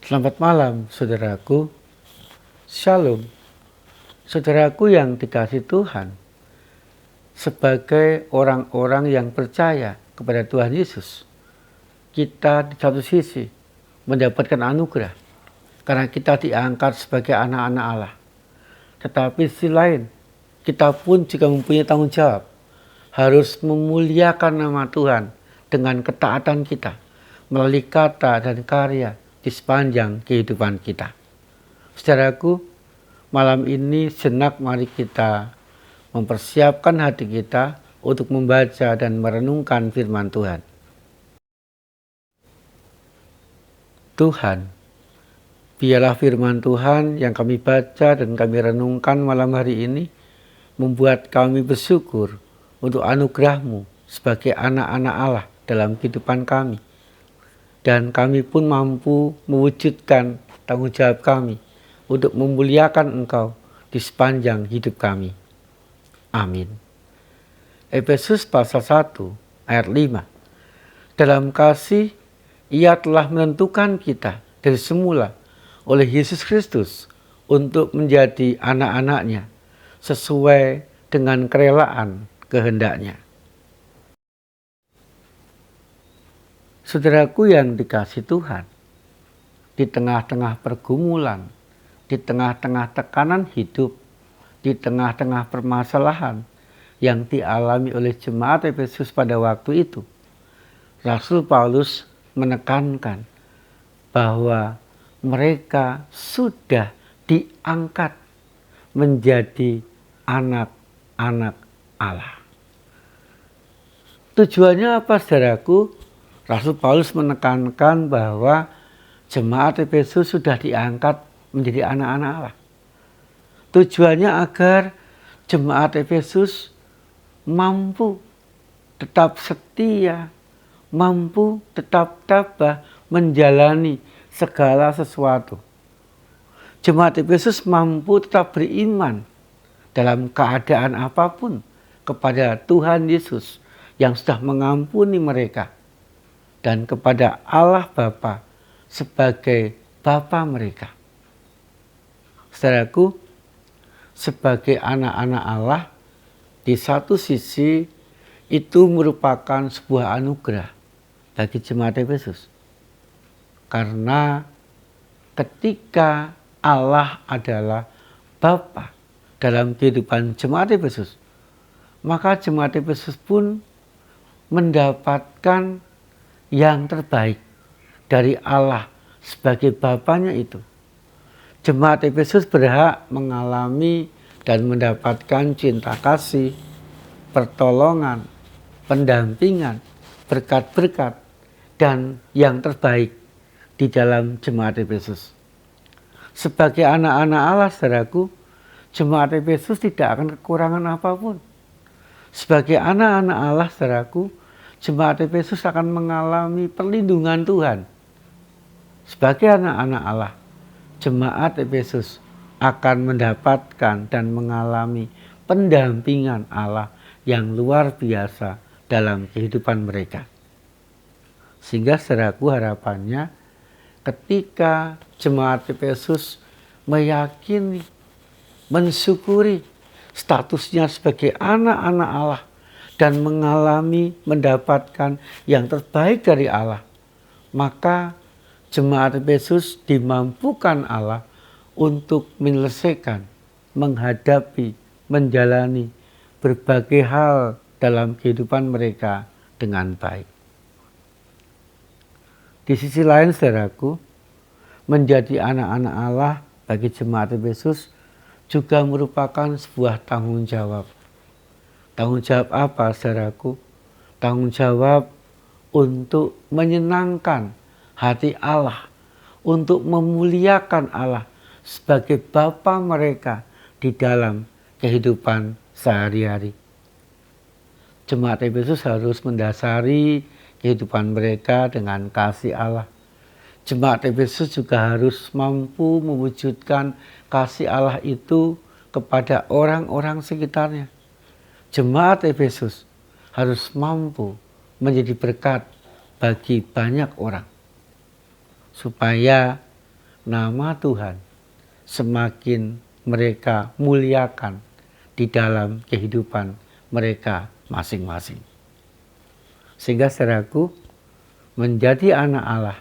Selamat malam, saudaraku. Shalom. Saudaraku yang dikasihi Tuhan, sebagai orang-orang yang percaya kepada Tuhan Yesus, kita di satu sisi mendapatkan anugerah karena kita diangkat sebagai anak-anak Allah. Tetapi di sisi lain, kita pun juga mempunyai tanggung jawab harus memuliakan nama Tuhan dengan ketaatan kita melalui kata dan karya di sepanjang kehidupan kita. Saudaraku, malam ini sejenak mari kita mempersiapkan hati kita untuk membaca dan merenungkan firman Tuhan. Tuhan, biarlah firman Tuhan yang kami baca dan kami renungkan malam hari ini membuat kami bersyukur untuk anugerah-Mu sebagai anak-anak Allah dalam kehidupan kami. Dan kami pun mampu mewujudkan tanggung jawab kami untuk memuliakan Engkau di sepanjang hidup kami. Amin. Efesus pasal 1 ayat 5. Dalam kasih Ia telah menentukan kita dari semula oleh Yesus Kristus untuk menjadi anak-anak-Nya sesuai dengan kerelaan kehendak-Nya. Saudaraku yang dikasihi Tuhan, di tengah-tengah pergumulan, di tengah-tengah tekanan hidup, di tengah-tengah permasalahan yang dialami oleh jemaat Efesus pada waktu itu, Rasul Paulus menekankan bahwa mereka sudah diangkat menjadi anak-anak Allah. Tujuannya apa, saudaraku? Rasul Paulus menekankan bahwa jemaat Efesus sudah diangkat menjadi anak-anak Allah. Tujuannya agar jemaat Efesus mampu tetap setia, mampu tetap tabah menjalani segala sesuatu. Jemaat Efesus mampu tetap beriman dalam keadaan apapun kepada Tuhan Yesus yang sudah mengampuni mereka, dan kepada Allah Bapa sebagai Bapa mereka. Saudaraku, sebagai anak-anak Allah, di satu sisi itu merupakan sebuah anugerah bagi jemaat Efesus. Karena ketika Allah adalah Bapa dalam kehidupan jemaat Efesus, maka jemaat Efesus pun mendapatkan yang terbaik dari Allah sebagai Bapanya itu. Jemaat Efesus berhak mengalami dan mendapatkan cinta kasih, pertolongan, pendampingan, berkat-berkat, dan yang terbaik di dalam jemaat Efesus. Sebagai anak-anak Allah, saudaraku, jemaat Efesus tidak akan kekurangan apapun. Sebagai anak-anak Allah, saudaraku, jemaat Efesus akan mengalami perlindungan Tuhan. Sebagai anak-anak Allah, jemaat Efesus akan mendapatkan dan mengalami pendampingan Allah yang luar biasa dalam kehidupan mereka. Sehingga saudaraku, harapannya ketika jemaat Efesus meyakini, mensyukuri statusnya sebagai anak-anak Allah dan mengalami mendapatkan yang terbaik dari Allah, maka jemaat Efesus dimampukan Allah untuk menyelesaikan, menghadapi, menjalani berbagai hal dalam kehidupan mereka dengan baik. Di sisi lain, saudaraku, menjadi anak-anak Allah bagi jemaat Efesus juga merupakan sebuah tanggung jawab. Tanggung jawab apa, saudaraku? Tanggung jawab untuk menyenangkan hati Allah, untuk memuliakan Allah sebagai Bapa mereka di dalam kehidupan sehari-hari. Jemaat Efesus harus mendasari kehidupan mereka dengan kasih Allah. Jemaat Efesus juga harus mampu mewujudkan kasih Allah itu kepada orang-orang sekitarnya. Jemaat Efesus harus mampu menjadi berkat bagi banyak orang, supaya nama Tuhan semakin mereka muliakan di dalam kehidupan mereka masing-masing. Sehingga saudaraku, menjadi anak Allah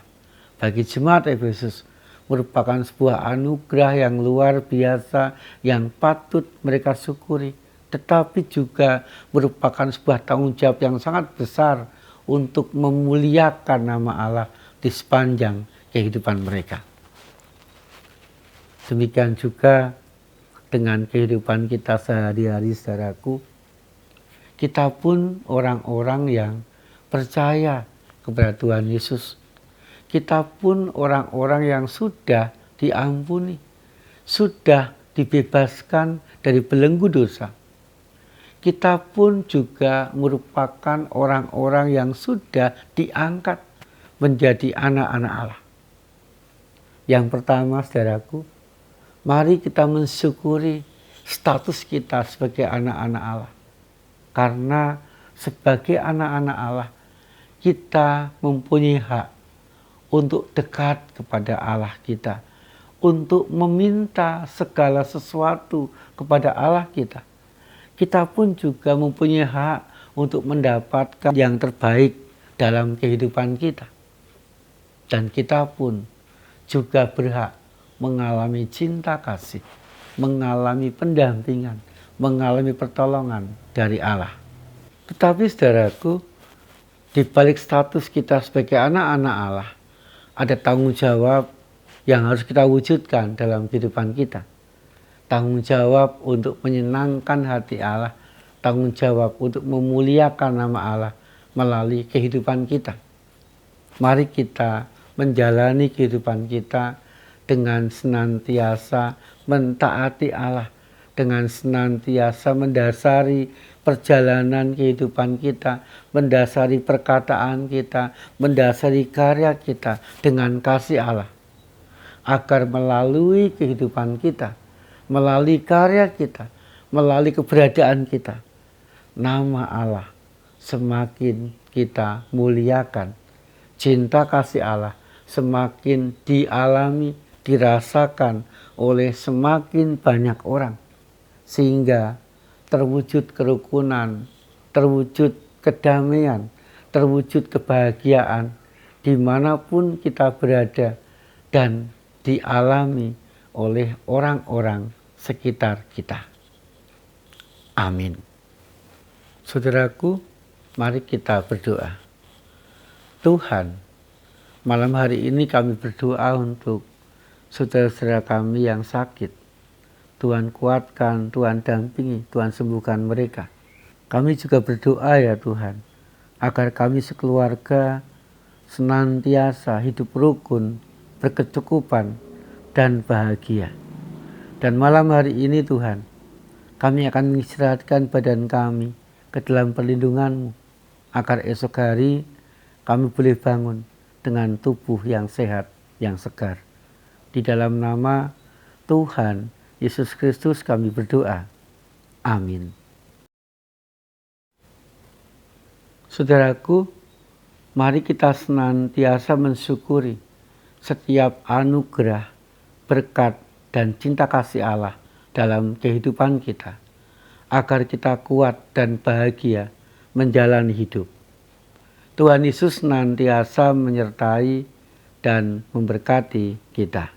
bagi jemaat Efesus merupakan sebuah anugerah yang luar biasa yang patut mereka syukuri, tetapi juga merupakan sebuah tanggung jawab yang sangat besar untuk memuliakan nama Allah di sepanjang kehidupan mereka. Demikian juga dengan kehidupan kita sehari-hari, saudaraku, kita pun orang-orang yang percaya kepada Tuhan Yesus. Kita pun orang-orang yang sudah diampuni, sudah dibebaskan dari belenggu dosa. Kita pun juga merupakan orang-orang yang sudah diangkat menjadi anak-anak Allah. Yang pertama, saudaraku, mari kita mensyukuri status kita sebagai anak-anak Allah. Karena sebagai anak-anak Allah, kita mempunyai hak untuk dekat kepada Allah kita, untuk meminta segala sesuatu kepada Allah kita. Kita pun juga mempunyai hak untuk mendapatkan yang terbaik dalam kehidupan kita. Dan kita pun juga berhak mengalami cinta kasih, mengalami pendampingan, mengalami pertolongan dari Allah. Tetapi saudaraku, di balik status kita sebagai anak-anak Allah, ada tanggung jawab yang harus kita wujudkan dalam kehidupan kita. Tanggung jawab untuk menyenangkan hati Allah, tanggung jawab untuk memuliakan nama Allah melalui kehidupan kita. Mari kita menjalani kehidupan kita dengan senantiasa mentaati Allah, dengan senantiasa mendasari perjalanan kehidupan kita, mendasari perkataan kita, mendasari karya kita dengan kasih Allah. Agar melalui kehidupan kita, melalui karya kita, melalui keberadaan kita, nama Allah semakin kita muliakan. Cinta kasih Allah semakin dialami, dirasakan oleh semakin banyak orang. Sehingga terwujud kerukunan, terwujud kedamaian, terwujud kebahagiaan dimanapun kita berada dan dialami oleh orang-orang sekitar kita. Amin. Saudaraku, mari kita berdoa. Tuhan, malam hari ini kami berdoa untuk saudara-saudara kami yang sakit. Tuhan kuatkan, Tuhan dampingi, Tuhan sembuhkan mereka. Kami juga berdoa ya Tuhan, agar kami sekeluarga senantiasa hidup rukun, berkecukupan, dan bahagia. Dan malam hari ini Tuhan, kami akan mengistirahatkan badan kami ke dalam perlindungan-Mu, agar esok hari kami boleh bangun dengan tubuh yang sehat, yang segar. Di dalam nama Tuhan Yesus Kristus kami berdoa. Amin. Saudaraku, mari kita senantiasa mensyukuri setiap anugerah, berkat, dan cinta kasih Allah dalam kehidupan kita, agar kita kuat dan bahagia menjalani hidup. Tuhan Yesus senantiasa menyertai dan memberkati kita.